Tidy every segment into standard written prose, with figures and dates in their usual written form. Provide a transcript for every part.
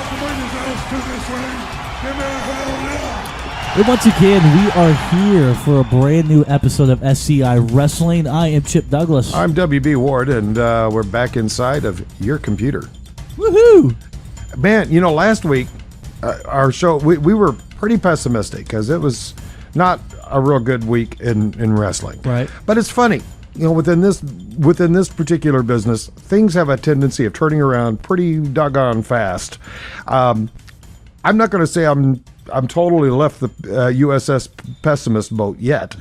to bring his ass to this ring. Give me a hell yeah. And once again, we are here for a brand new episode of SCI Wrestling. I am Chip Douglas. I'm WB Ward, and we're back inside of your computer. Woohoo! Man, you know, last week, our show, we were pretty pessimistic because it was not a real good week in wrestling. Right. But it's funny. You know, within this particular business, things have a tendency of turning around pretty doggone fast. I'm not going to say I'm totally left the USS pessimist boat yet,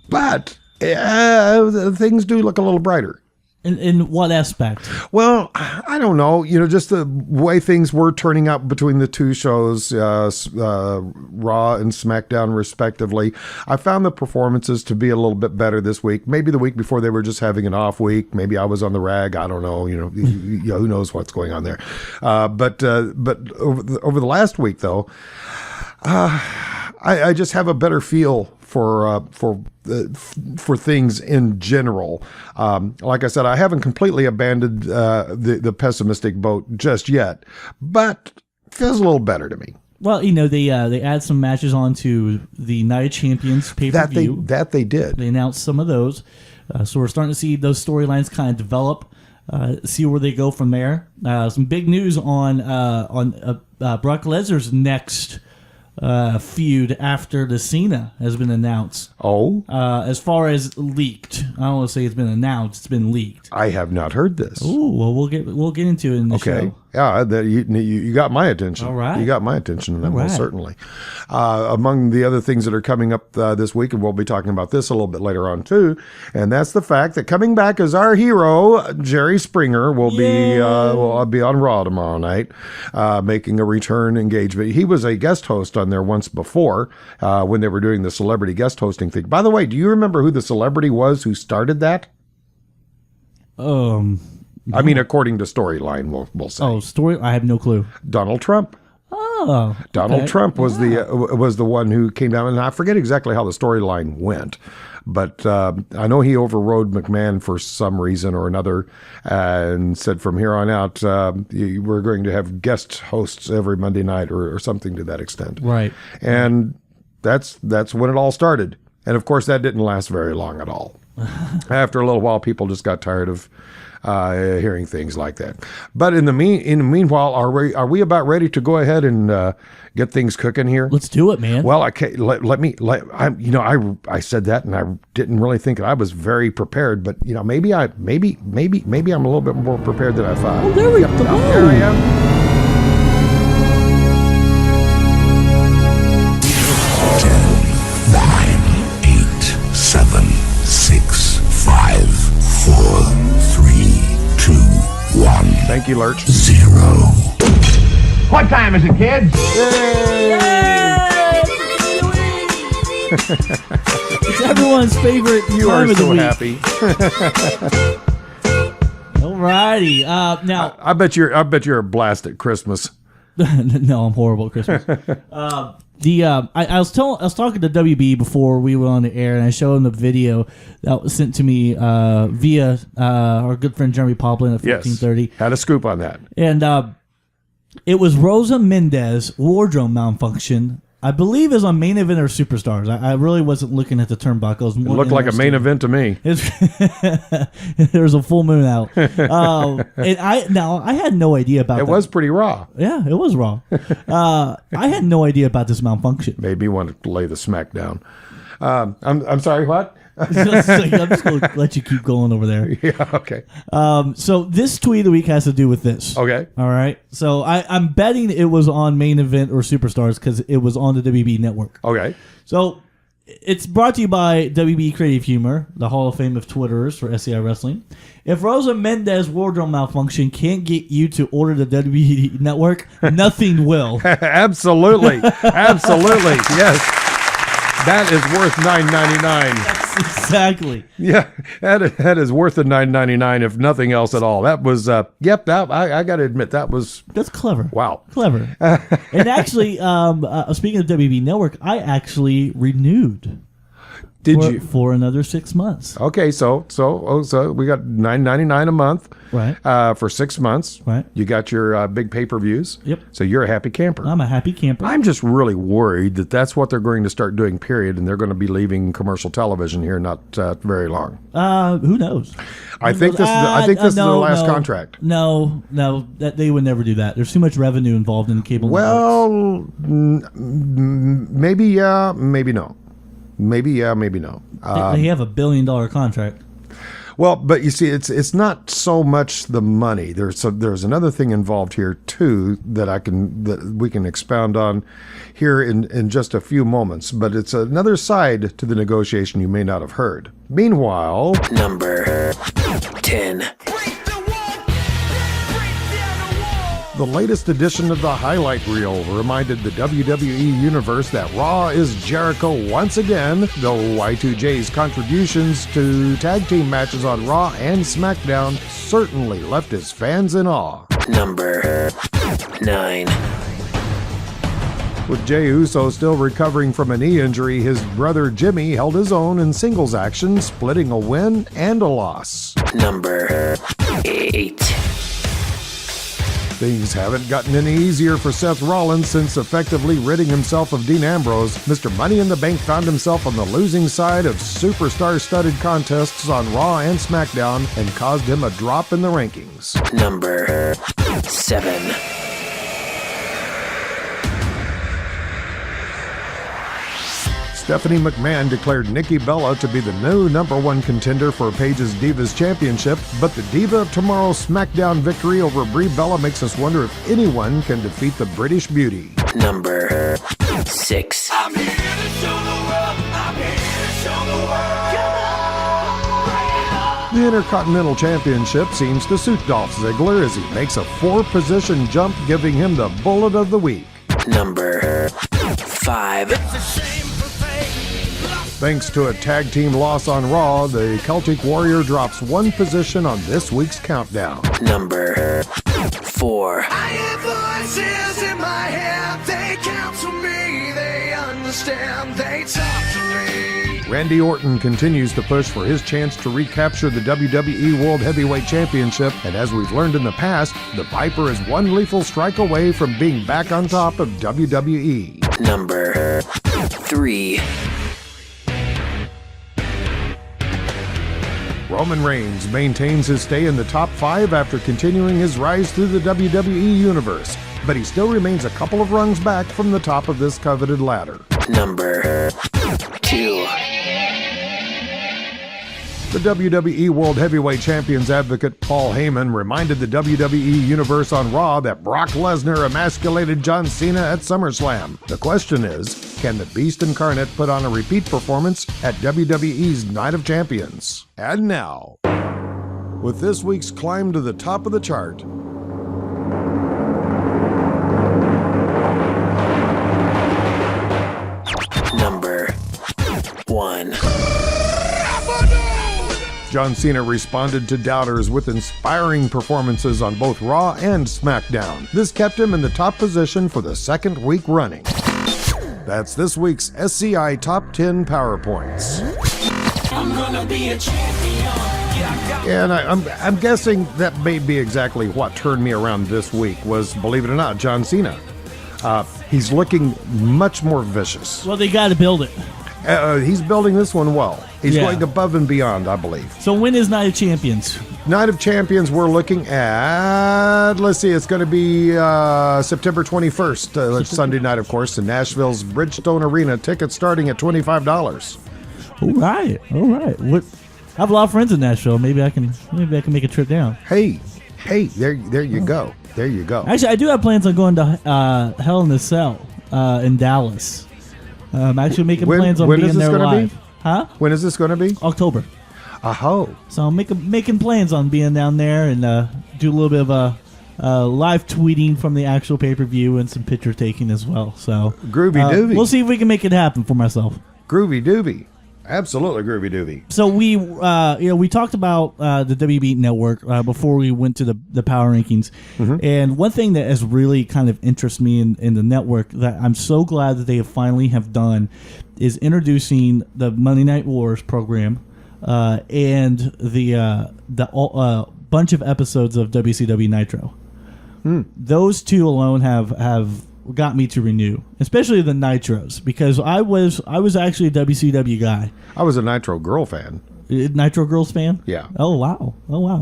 but things do look a little brighter. In what aspect? Well, I don't know. You know, just the way things were turning out between the two shows, Raw and SmackDown, respectively. I found the performances to be a little bit better this week. Maybe the week before they were just having an off week. Maybe I was on the rag. I don't know. You know, who knows what's going on there. But over the last week, though, I just have a better feel for things in general. Like I said, I haven't completely abandoned the pessimistic boat just yet, but it feels a little better to me. Well, you know, they add some matches onto the Night of Champions pay-per-view. That they did. They announced some of those. So we're starting to see those storylines kind of develop, see where they go from there. Some big news on Brock Lesnar's next feud after the Cena has been announced. Oh? As far as leaked. I don't want to say it's been announced, it's been leaked. I have not heard this. Oh, well, we'll get into it in the show. Yeah, you got my attention. All right. You got my attention, and All right. certainly. Among the other things that are coming up this week, and we'll be talking about this a little bit later on too, and that's the fact that coming back as our hero, Jerry Springer, will be on Raw tomorrow night, making a return engagement. He was a guest host on there once before when they were doing the celebrity guest hosting thing. By the way, do you remember who the celebrity was who started that? I mean, according to storyline, we'll say. Oh, story? I have no clue. Donald Trump. Oh, okay. Donald Trump was the one who came down, and I forget exactly how the storyline went, but I know he overrode McMahon for some reason or another, and said from here on out we're going to have guest hosts every Monday night or something to that extent. Right. And that's when it all started, and of course that didn't last very long at all. After a little while, people just got tired of hearing things like that. But in the meanwhile, are we about ready to go ahead and get things cooking here? Let's do it, man. Well, okay. I said that, and I didn't really think that I was very prepared. But you know, maybe I'm a little bit more prepared than I thought. Oh, there we go. There I am. 10, 9, 8, 7, 6, 5, 4, 3, 2, 1. Thank you, Lurch. 0. What time is it, kids? It's everyone's favorite You time are of the so week. happy. Alrighty. Now, I bet you're a blast at Christmas. no, I'm horrible at Christmas. I was talking to WB before we went on the air, and I showed him the video that was sent to me via our good friend Jeremy Poplin at 1430. Yes, had a scoop on that. And it was Rosa Mendez wardrobe malfunction. I believe is on Main Event or Superstars. I really wasn't looking at the turnbuckles. It looked like a main event to me. There was a full moon out. And I had no idea about It was pretty raw. Yeah, it was raw. I had no idea about this malfunction. Made me want to lay the smack down. I'm sorry, what? I'm just going to let you keep going over there. Yeah, okay. So this tweet of the week has to do with this. Okay. All right. So I'm betting it was on Main Event or Superstars because it was on the WB network. Okay. So it's brought to you by WB Creative Humor, the Hall of Fame of Twitterers for SCI Wrestling. If Rosa Mendez wardrobe malfunction can't get you to order the WB network, nothing will. Absolutely. Absolutely. Yes. That is worth $9.99. Exactly. Yeah, that is worth the $9.99 if nothing else at all. That was I got to admit that's clever. Wow, clever. And actually, speaking of WB Network, I actually renewed. for another 6 months. Okay, so we got $9.99 a month, Right. for 6 months. Right. You got your big pay-per-views. Yep. So you're a happy camper. I'm a happy camper. I'm just really worried that that's what they're going to start doing. Period, and they're going to be leaving commercial television here not very long. Who knows? I think this is their last contract. No, that they would never do that. There's too much revenue involved in cable. Well, maybe yeah, maybe no. Maybe yeah, maybe no. They have $1 billion contract. Well, but you see, it's not so much the money. There's another thing involved here too that we can expound on here in just a few moments. But it's another side to the negotiation you may not have heard. Meanwhile, Number 10. the latest edition of the highlight reel reminded the WWE Universe that Raw is Jericho once again, though Y2J's contributions to tag team matches on Raw and SmackDown certainly left his fans in awe. Number 9. With Jey Uso still recovering from a knee injury, his brother Jimmy held his own in singles action, splitting a win and a loss. Number 8. Things haven't gotten any easier for Seth Rollins since effectively ridding himself of Dean Ambrose. Mr. Money in the Bank found himself on the losing side of superstar-studded contests on Raw and SmackDown and caused him a drop in the rankings. Number 7. Stephanie McMahon declared Nikki Bella to be the new #1 contender for Paige's Divas Championship, but the Diva of Tomorrow's SmackDown victory over Brie Bella makes us wonder if anyone can defeat the British Beauty. Number 6. I'm here to show the world. I'm here to show the world. The Intercontinental Championship seems to suit Dolph Ziggler as he makes a 4-position jump, giving him the bullet of the week. Number 5. Thanks to a tag team loss on Raw, the Celtic Warrior drops 1 position on this week's countdown. Number 4. I hear voices in my head. They counsel me. They understand. They talk to me. Randy Orton continues to push for his chance to recapture the WWE World Heavyweight Championship, and as we've learned in the past, the Viper is 1 lethal strike away from being back on top of WWE. Number 3. Roman Reigns maintains his stay in the top 5 after continuing his rise through the WWE Universe, but he still remains a couple of rungs back from the top of this coveted ladder. Number 2. The WWE World Heavyweight Champions advocate Paul Heyman reminded the WWE Universe on Raw that Brock Lesnar emasculated John Cena at SummerSlam. The question is, can the Beast Incarnate put on a repeat performance at WWE's Night of Champions? And now, with this week's climb to the top of the chart, Number 1. John Cena responded to doubters with inspiring performances on both Raw and SmackDown. This kept him in the top position for the 2nd week running. That's this week's SCI Top 10 PowerPoints. I'm gonna be a champion. And I'm guessing that may be exactly what turned me around this week was, believe it or not, John Cena. He's looking much more vicious. Well, they got to build it. He's building this one well. He's going above and beyond, I believe. So when is Night of Champions? Night of Champions, we're looking at, let's see, it's going to be September 21st, Sunday night, of course, in Nashville's Bridgestone Arena. Tickets starting at $25. All right. What? I have a lot of friends in Nashville. Maybe I can make a trip down. Hey, there you go. There you go. Actually, I do have plans on going to Hell in a Cell in Dallas. I'm actually making plans on being there live. Huh? When is this going to be? October. Aho. So I'm making plans on being down there and do a little bit of live tweeting from the actual pay-per-view and some picture taking as well. So Groovy doovy. we'll see if we can make it happen for myself. Groovy doovy. Absolutely, groovy doovy. So we talked about the WB Network before we went to the power rankings, and one thing that has really kind of interested me in the network that I'm so glad that they finally have done is introducing the Monday Night Wars program and the bunch of episodes of WCW Nitro. Those two alone have got me to renew, especially the Nitros, because I was actually a WCW guy. I was a Nitro Girl fan. Nitro Girls fan? Yeah. Oh wow.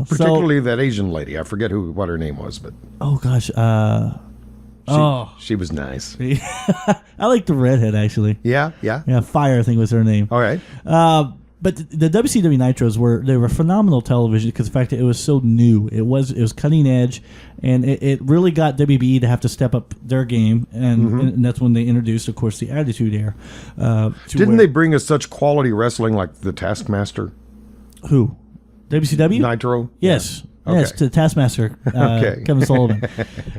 Particularly that Asian lady. I forget what her name was, but Oh gosh. she was nice. I like the redhead actually. Yeah. Yeah, Fire I think was her name. All right. But the WCW Nitros were phenomenal television because the fact that it was so new. It was cutting edge, and it really got WBE to have to step up their game, and that's when they introduced, of course, the Attitude Era. Didn't they bring us such quality wrestling like the Taskmaster? Who? WCW? Nitro? Yes. Yeah. Yes, Okay. to Taskmaster, Okay. Kevin Sullivan.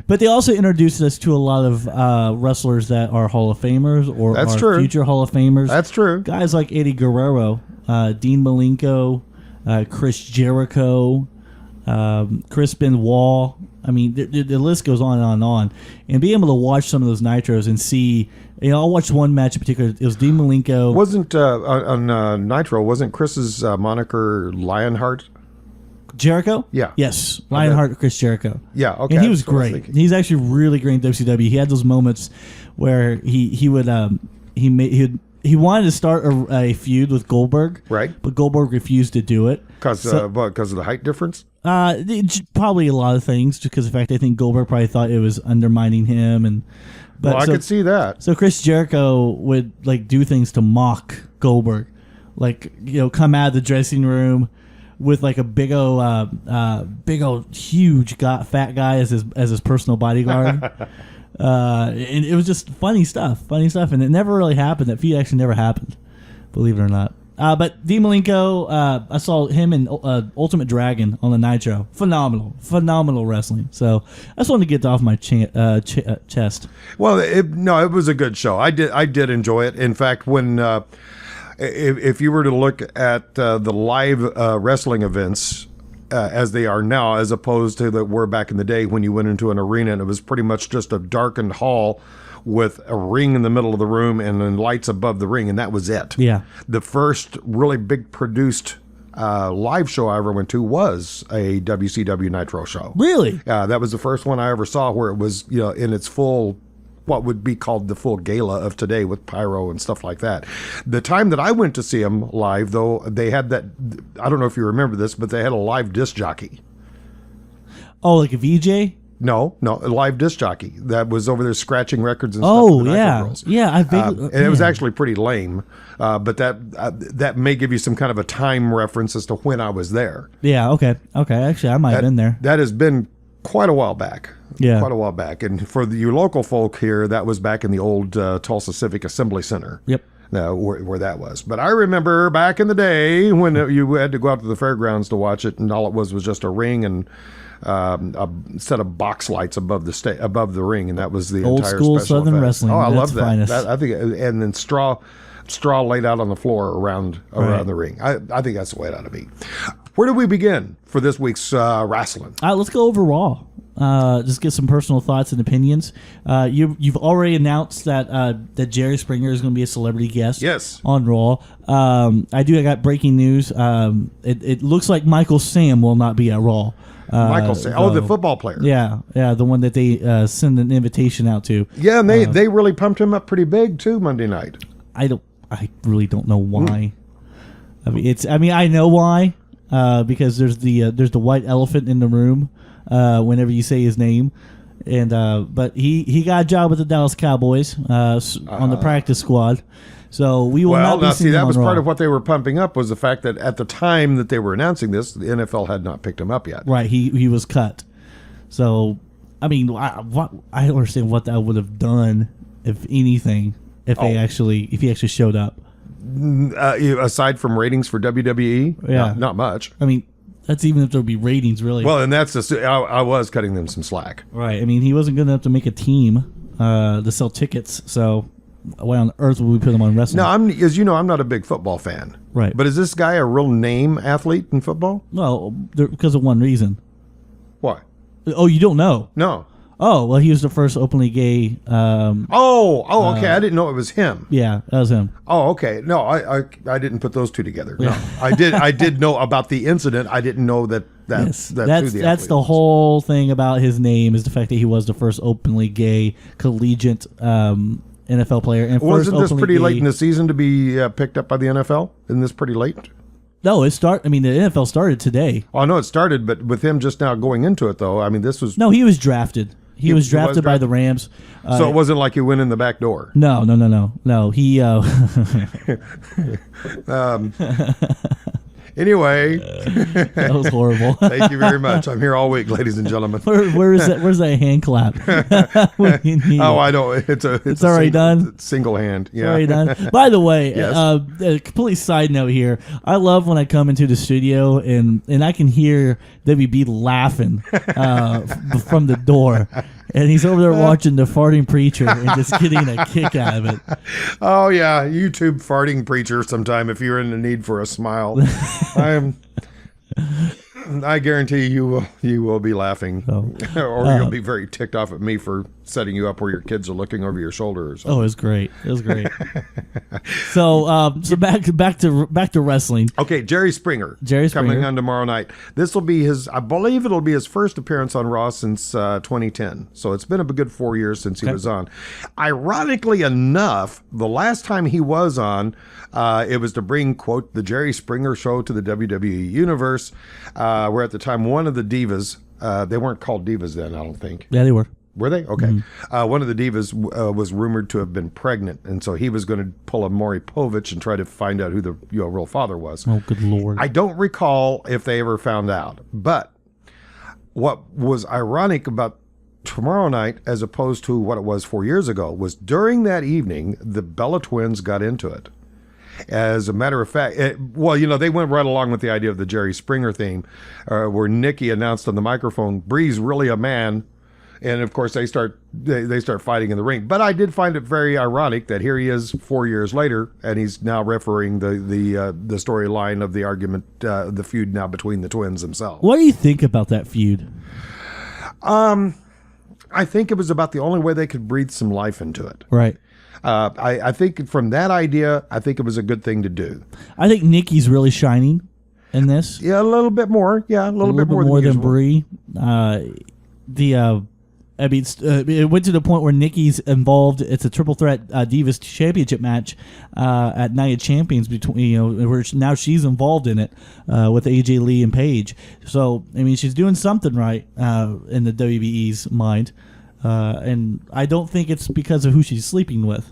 But they also introduced us to a lot of wrestlers that are Hall of Famers or That's are true. future Hall of Famers. That's true. Guys like Eddie Guerrero, Dean Malenko, Chris Jericho, Chris Benoit. I mean, the list goes on and on and on. And being able to watch some of those Nitros and see, I watched one match in particular. It was Dean Malenko. Wasn't on Nitro? Wasn't Chris's moniker Lionheart? Jericho? Yeah. Yes. Lionheart, Chris Jericho. Yeah, okay, And he was that's what I was great. thinking. He's actually really great in WCW. He had those moments where he wanted to start a feud with Goldberg. Right. But Goldberg refused to do it. Because of the height difference? Probably a lot of things, just because of the fact I think Goldberg probably thought it was undermining him, but I could see that. So Chris Jericho would do things to mock Goldberg, come out of the dressing room with a big old huge fat guy as his personal bodyguard. And it was just funny stuff, and it never really happened. That feud actually never happened, believe it or not. But Dean Malenko, I saw him in Ultimate Dragon on the Nitro. Phenomenal wrestling. So I just wanted to get off my chest. Well, it was a good show. I did enjoy it. In fact, when if you were to look at the live wrestling events as they are now, as opposed to that were back in the day when you went into an arena and it was pretty much just a darkened hall with a ring in the middle of the room and then lights above the ring, and that was it. Yeah. The first really big produced live show I ever went to was a WCW Nitro show. Really? That was the first one I ever saw where it was, in its full, what would be called the full gala of today with pyro and stuff like that. The time that I went to see them live, though, they had that, I don't know if you remember this, but they had a live disc jockey. Oh, like a VJ? No, a live disc jockey that was over there scratching records and stuff. Oh, for the Nitro yeah. Girls. Yeah. And it was actually pretty lame, but that may give you some kind of a time reference as to when I was there. Yeah, okay. Actually, I might have been there. That has been quite a while back. Yeah. Quite a while back. And for you local folk here, that was back in the old Tulsa Civic Assembly Center. Yep. Where that was. But I remember back in the day when you had to go out to the fairgrounds to watch it, and all it was just a ring and a set of box lights above the ring, and that was the Old entire school special Southern effects. wrestling. Oh, I That's love that. finest. I think, and then straw laid out on the floor around the ring. I think that's the way it ought to be. Where do we begin for this week's wrestling? Let's go over Raw. Just get some personal thoughts and opinions. You've already announced that Jerry Springer is going to be a celebrity guest. Yes. On Raw. I got breaking news. It looks like Michael Sam will not be at Raw. Michael Sam, the football player. Yeah, the one that they send an invitation out to. Yeah, and they really pumped him up pretty big too Monday night. I really don't know why. I know why. Because there's the white elephant in the room whenever you say his name, and but he got a job with the Dallas Cowboys on the practice squad, so we will not be seeing him that on was Raw. part of what they were pumping up was the fact that at the time that they were announcing this, the NFL had not picked him up yet. Right, he was cut. So I don't understand what that would have done, if anything, if he actually showed up. Aside from ratings for WWE, Yeah. not much. I mean, that's even if there would be ratings, really. Well, and that's I was cutting them some slack. Right. I mean, he wasn't good enough to make a team to sell tickets. So, why on earth would we put him on wrestling? No, as you know, I'm not a big football fan. Right. But is this guy a real name athlete in football? Well, because of one reason. Why? Oh, you don't know? No. Oh, well, he was the first openly gay. Okay. I didn't know it was him. Yeah, that was him. Oh, okay. No, I didn't put those two together. No, I did know about the incident. I didn't know that. Yes, that's who the that's athlete the was. whole thing about his name is the fact that he was the first openly gay collegiate NFL player. And Wasn't first this openly pretty late gay- in the season to be picked up by the NFL? Isn't this pretty late? No, the NFL started today. Oh, I know it started, but with him just now going into it, though, I mean, this was No, he was drafted. He was was drafted by drafted? the Rams. so it wasn't like he went in the back door. No. He Anyway, that was horrible. thank you very much. I'm here all week, ladies and gentlemen. Where is that? Where's that hand clap? When you need Oh, it. I don't. It's a already single, done? Single hand. Yeah. Already done. By the way, Yes. a complete side note here. I love when I come into the studio and I can hear WB laughing from the door. And he's over there watching the farting preacher and just getting a kick out of it. Oh yeah, YouTube farting preacher. Sometime if you're in the need for a smile, I guarantee you will be laughing, or you'll be very ticked off at me for setting you up where your kids are looking over your shoulder or something. Oh, it was great. It was great. So back to wrestling. Okay, Jerry Springer. Jerry coming Springer. on tomorrow night. This will be I believe it'll be his first appearance on Raw since 2010. So it's been a good 4 years since he was on. Ironically enough, the last time he was on, it was to bring, quote, the Jerry Springer Show to the WWE Universe, where at the time one of the divas, they weren't called divas then, I don't think. Yeah, they were. Were they? Okay. Mm-hmm. One of the divas was rumored to have been pregnant, and so he was going to pull a Maury Povich and try to find out who the real father was. Oh, good Lord. I don't recall if they ever found out, but what was ironic about tomorrow night, as opposed to what it was 4 years ago, was during that evening, the Bella twins got into it. As a matter of fact, they went right along with the idea of the Jerry Springer theme, where Nikki announced on the microphone, "Bree's really a man." And of course, they start fighting in the ring. But I did find it very ironic that here he is 4 years later, and he's now refereeing the storyline of the argument, the feud now between the twins themselves. What do you think about that feud? I think it was about the only way they could breathe some life into it. Right. I think from that idea, I think it was a good thing to do. I think Nikki's really shining in this. Yeah, a little bit more. Yeah, a little bit more than usual. Brie. It went to the point where Nikki's involved. It's a triple threat Divas Championship match at Night of Champions between where now she's involved in it with AJ Lee and Paige. So I mean, she's doing something right in the WWE's mind, and I don't think it's because of who she's sleeping with.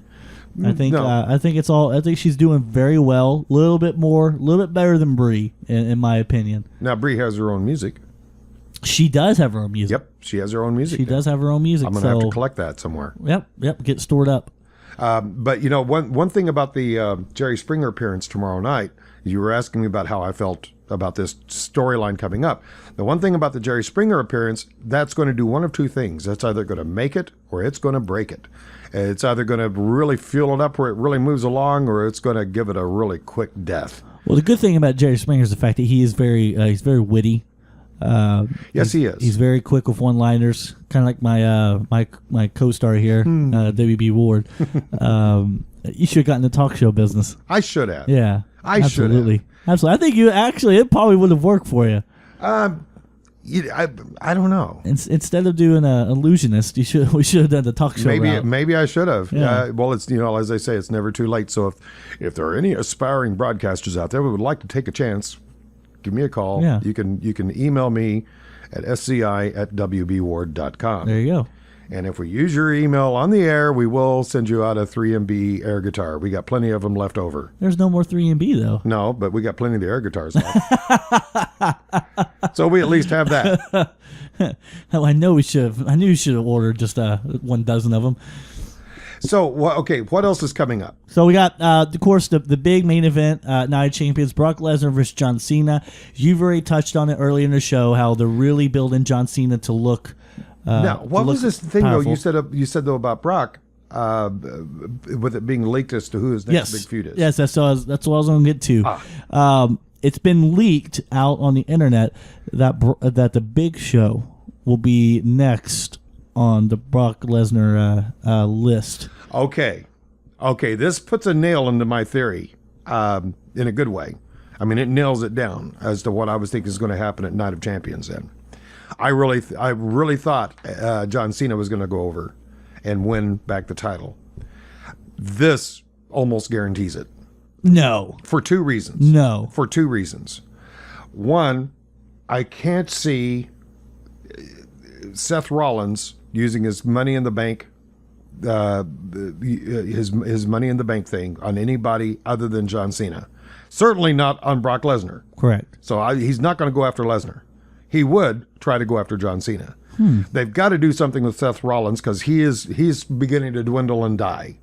I think No. I think she's doing very well. A little bit better than Brie, in my opinion. Now, Brie has her own music. She does have her own music. Yep, she has her own music. She now. does have her own music. I'm going to have to collect that somewhere. Yep, get stored up. But one thing about the Jerry Springer appearance tomorrow night, you were asking me about how I felt about this storyline coming up. The one thing about the Jerry Springer appearance, that's going to do one of two things. That's either going to make it or it's going to break it. It's either going to really fuel it up where it really moves along, or it's going to give it a really quick death. Well, the good thing about Jerry Springer is the fact that he is he's very witty. Yes, he is. He's very quick with one-liners, kind of like my co-star here, WB Ward. You should have gotten the talk show business. I should have. Yeah, I should absolutely. Absolutely. I think it probably would have worked for you. I don't know. Instead of doing an illusionist, we should have done the talk show route. Maybe I should have. Yeah. Well, it's as they say, it's never too late. So if there are any aspiring broadcasters out there who would like to take a chance, give me a call. Yeah. You can email me at sci@wbward.com. There you go. And if we use your email on the air, we will send you out a 3MB air guitar. We got plenty of them left over. There's no more 3B though. No, but we got plenty of the air guitars left. So we at least have that. Oh, I knew you should have ordered just 1 dozen of them. So, what else is coming up? So we got, of course, the big main event, Night of Champions, Brock Lesnar versus John Cena. You've already touched on it earlier in the show, how they're really building John Cena to look Now, what was this thing powerful. though? You said though about Brock? with it being leaked as to who his next big feud is. Yes, that's what I was going to get to. It's been leaked out on the internet that the Big Show will be next on the Brock Lesnar list. Okay, this puts a nail into my theory in a good way. I mean, it nails it down as to what I was thinking is going to happen at Night of Champions. Then, I really thought John Cena was going to go over and win back the title. This almost guarantees it. No. For two reasons. No. For two reasons. One, I can't see Seth Rollins using his Money in the Bank, his Money in the Bank thing on anybody other than John Cena. Certainly not on Brock Lesnar. Correct. So he's not going to go after Lesnar. He would try to go after John Cena. They've got to do something with Seth Rollins because he's beginning to dwindle and die.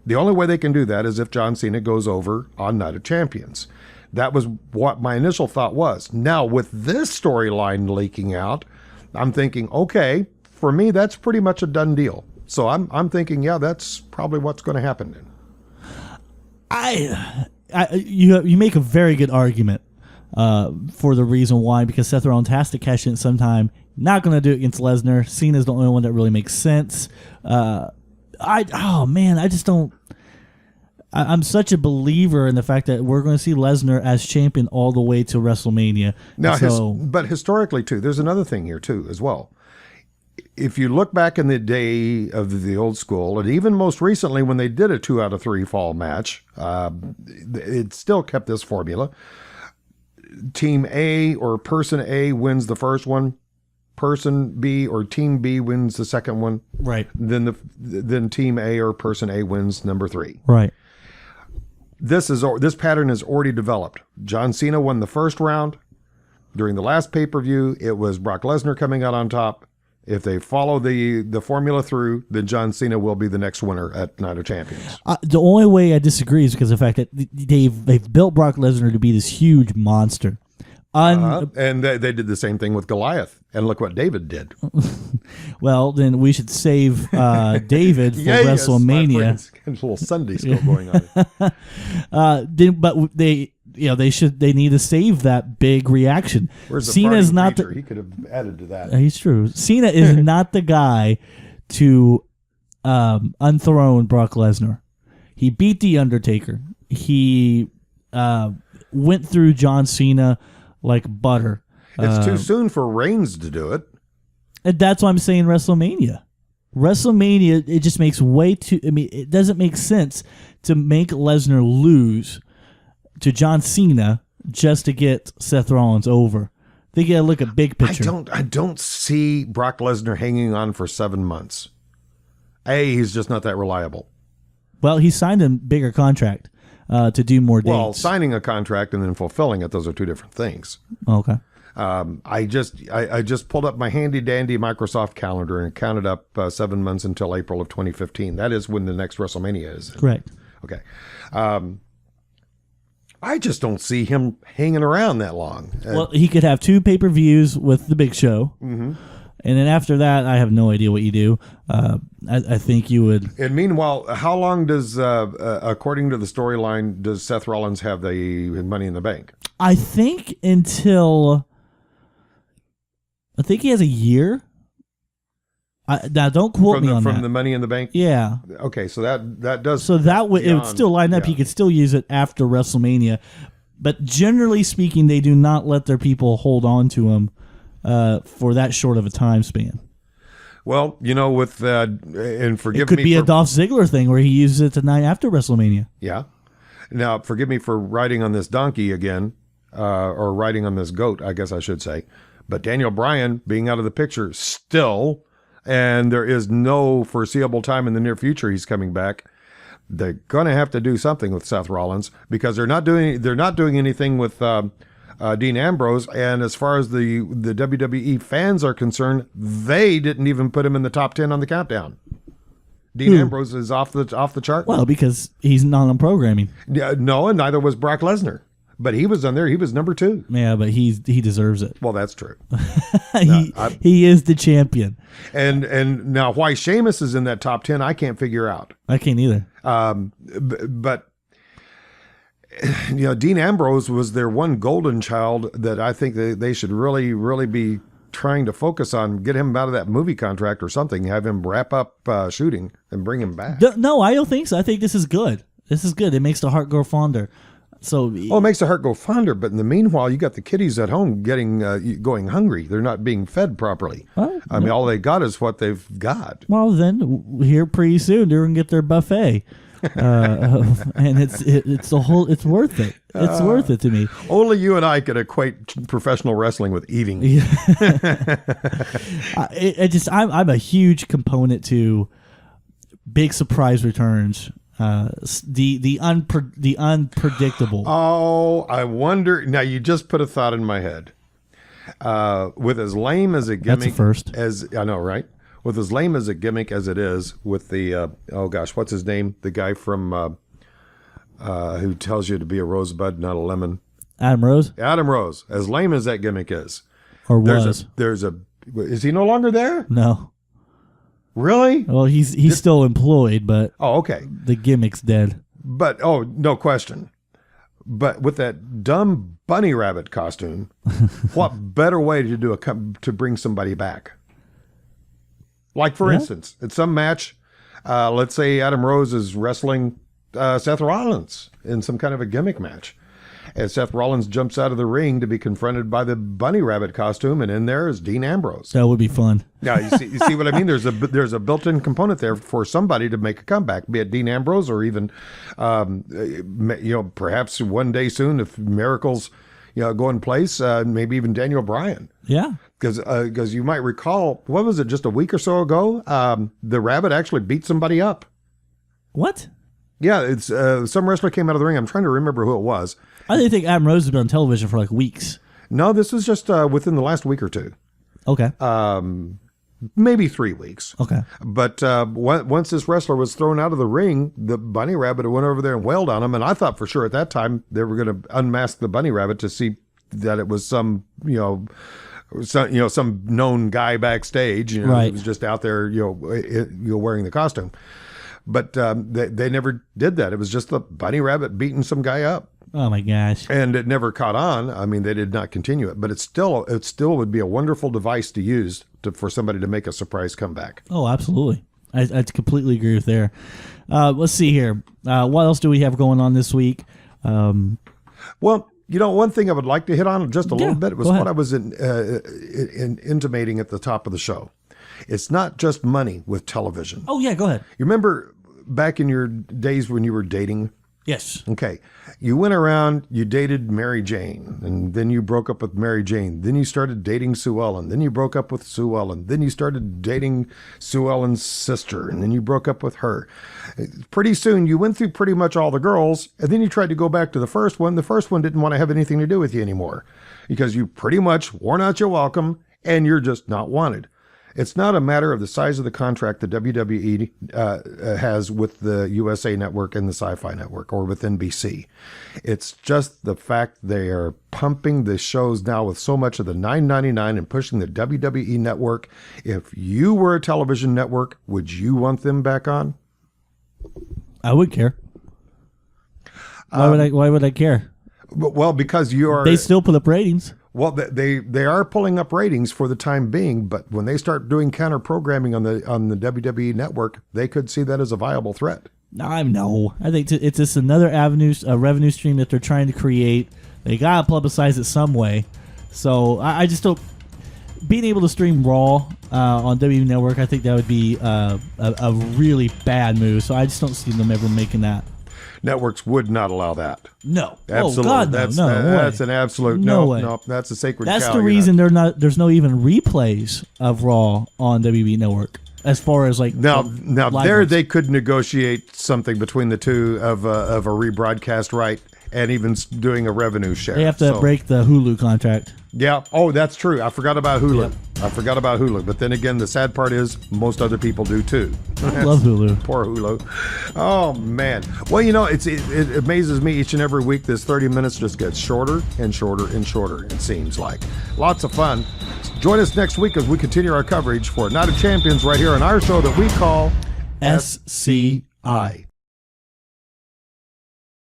The only way they can do that is if John Cena goes over on Night of Champions. That was what my initial thought was. Now, with this storyline leaking out, I'm thinking, okay, for me, that's pretty much a done deal. So I'm thinking, yeah, that's probably what's going to happen then. You make a very good argument for the reason why, because Seth Rollins has to cash in sometime. Not going to do it against Lesnar. Cena's the only one that really makes sense. I'm such a believer in the fact that we're going to see Lesnar as champion all the way to WrestleMania. Now, but historically too, there's another thing here too as well. If you look back in the day of the old school, and even most recently when they did a 2 out of 3 fall match, it still kept this formula. Team A or person A wins the first one. Person B or Team B wins the second one. Right. Then Team A or Person A wins number 3. Right. This pattern is already developed. John Cena won the first round. During the last pay-per-view, it was Brock Lesnar coming out on top. If they follow the formula through, then John Cena will be the next winner at Night of Champions. The only way I disagree is because of the fact that they've built Brock Lesnar to be this huge monster. And they did the same thing with Goliath. And look what David did. Well, then we should save David for WrestleMania. Yes, a little Sunday school going on. But they need to save that big reaction. Where's the Cena's not he could have added to that. He's true. Cena is not the guy to unthrone Brock Lesnar. He beat The Undertaker. He went through John Cena like butter. It's too soon for Reigns to do it. And that's why I'm saying WrestleMania. WrestleMania, it just makes it doesn't make sense to make Lesnar lose to John Cena just to get Seth Rollins over. They got to look at big picture. I don't see Brock Lesnar hanging on for 7 months. He's just not that reliable. Well, he signed a bigger contract to do more dates. Well, signing a contract and then fulfilling it, those are two different things. Okay. I just pulled up my handy dandy Microsoft calendar and counted up 7 months until April of 2015. That is when the next WrestleMania is. Correct. Okay. I just don't see him hanging around that long. Well, he could have 2 pay-per-views with the Big Show. Mm-hmm. And then after that, I have no idea what you do. I think you would. And meanwhile, how long does, according to the storyline, does Seth Rollins have the Money in the Bank? I think he has a year. Now, don't quote me on that. From the Money in the Bank? Yeah. Okay, so that does. So that would, it would still line up. Yeah. He could still use it after WrestleMania. But generally speaking, they do not let their people hold on to him for that short of a time span. Well, with and forgive me, it could be a Dolph Ziggler thing where he uses it the night after WrestleMania. Yeah. Now, forgive me for riding on this donkey again, or riding on this goat, I guess I should say. But Daniel Bryan being out of the picture still, and there is no foreseeable time in the near future he's coming back. They're going to have to do something with Seth Rollins because they're not doing anything with Dean Ambrose. And as far as the WWE fans are concerned, they didn't even put him in the top 10 on the countdown. Dean Ambrose is off the chart. Well, because he's not on programming. Yeah, no, and neither was Brock Lesnar. But he was on there. He was number 2. Yeah, but he deserves it. Well, that's true. He is the champion. And now why Sheamus is in that top 10, I can't figure out. I can't either. But Dean Ambrose was their one golden child that I think they should really, really be trying to focus on, get him out of that movie contract or something, have him wrap up shooting and bring him back. No, I don't think so. I think this is good. This is good. It makes the heart grow fonder. So, it makes the heart go fonder, but in the meanwhile, you got the kiddies at home going hungry. They're not being fed properly. Well, I mean, all they got is what they've got. Well, then here pretty soon they're gonna get their buffet, and it's worth it. It's worth it to me. Only you and I could equate professional wrestling with eating. I'm a huge component to big surprise returns. The unpredictable. Oh, I wonder. Now you just put a thought in my head. With as lame as a gimmick That's a first. as I know, right? With as lame as a gimmick as it is, with the what's his name? The guy from who tells you to be a rosebud, not a lemon. Adam Rose, as lame as that gimmick is, or is he no longer there? No. Really? Well, he's still employed, but okay. The gimmick's dead. But no question. But with that dumb bunny rabbit costume, what better way to to bring somebody back? Like for instance, at some match, let's say Adam Rose is wrestling Seth Rollins in some kind of a gimmick match. And Seth Rollins jumps out of the ring to be confronted by the bunny rabbit costume, and in there is Dean Ambrose. That would be fun. Now you see what I mean. There's a built-in component there for somebody to make a comeback, be it Dean Ambrose or even, perhaps one day soon if miracles, go in place, maybe even Daniel Bryan. Yeah. Because you might recall, what was it, just a week or so ago? The rabbit actually beat somebody up. What? Yeah, it's some wrestler came out of the ring. I'm trying to remember who it was. I didn't think Adam Rose has been on television for like weeks. No, this was just within the last week or two. Okay. Maybe 3 weeks. Okay. But once this wrestler was thrown out of the ring, the bunny rabbit went over there and wailed on him. And I thought for sure at that time they were going to unmask the bunny rabbit to see that it was some known guy backstage. Right. He was just out there, wearing the costume. But they never did that. It was just the bunny rabbit beating some guy up. Oh my gosh. And it never caught on. I mean, they did not continue it, but it still would be a wonderful device to use for somebody to make a surprise comeback. Oh, absolutely. I completely agree with there. Let's see here. What else do we have going on this week? Well, one thing I would like to hit on just a little bit was what I was intimating at the top of the show. It's not just money with television. Oh, yeah, go ahead. You remember back in your days when you were dating? Yes. Okay. You went around, you dated Mary Jane, and then you broke up with Mary Jane. Then you started dating Sue Ellen. Then you broke up with Sue Ellen. Then you started dating Sue Ellen's sister, and then you broke up with her. Pretty soon, you went through pretty much all the girls, and then you tried to go back to the first one. The first one didn't want to have anything to do with you anymore because you pretty much worn out your welcome, and you're just not wanted. It's not a matter of the size of the contract the WWE has with the USA Network and the Sci-Fi Network or with NBC. It's just the fact they are pumping the shows now with so much of the $9.99 and pushing the WWE Network. If you were a television network, would you want them back on? I would care. Why would I care? Well, because you are. They still put up ratings. Well, they are pulling up ratings for the time being, but when they start doing counter programming on the WWE Network, they could see that as a viable threat. No, I think it's just another revenue stream that they're trying to create. They gotta publicize it some way. So I just don't. Being able to stream Raw on WWE Network, I think that would be a really bad move. So I just don't see them ever making that. Networks would not allow that. No, absolutely. Oh, God, That's an absolute no. No, that's a sacred That's cow. the reason there's no even replays of Raw on WWE Network as far as like now there ones. they could negotiate something between the two of a rebroadcast right and even doing a revenue share. They have to break the Hulu contract. Yeah. Oh, that's true. I forgot about Hulu. Yep. I forgot about Hulu, but then again, the sad part is most other people do too. I love Hulu. Poor Hulu. Oh man. Well, you know, it amazes me each and every week. This 30 minutes just gets shorter and shorter and shorter. It seems like lots of fun. Join us next week as we continue our coverage for Night of Champions right here on our show that we call SCI.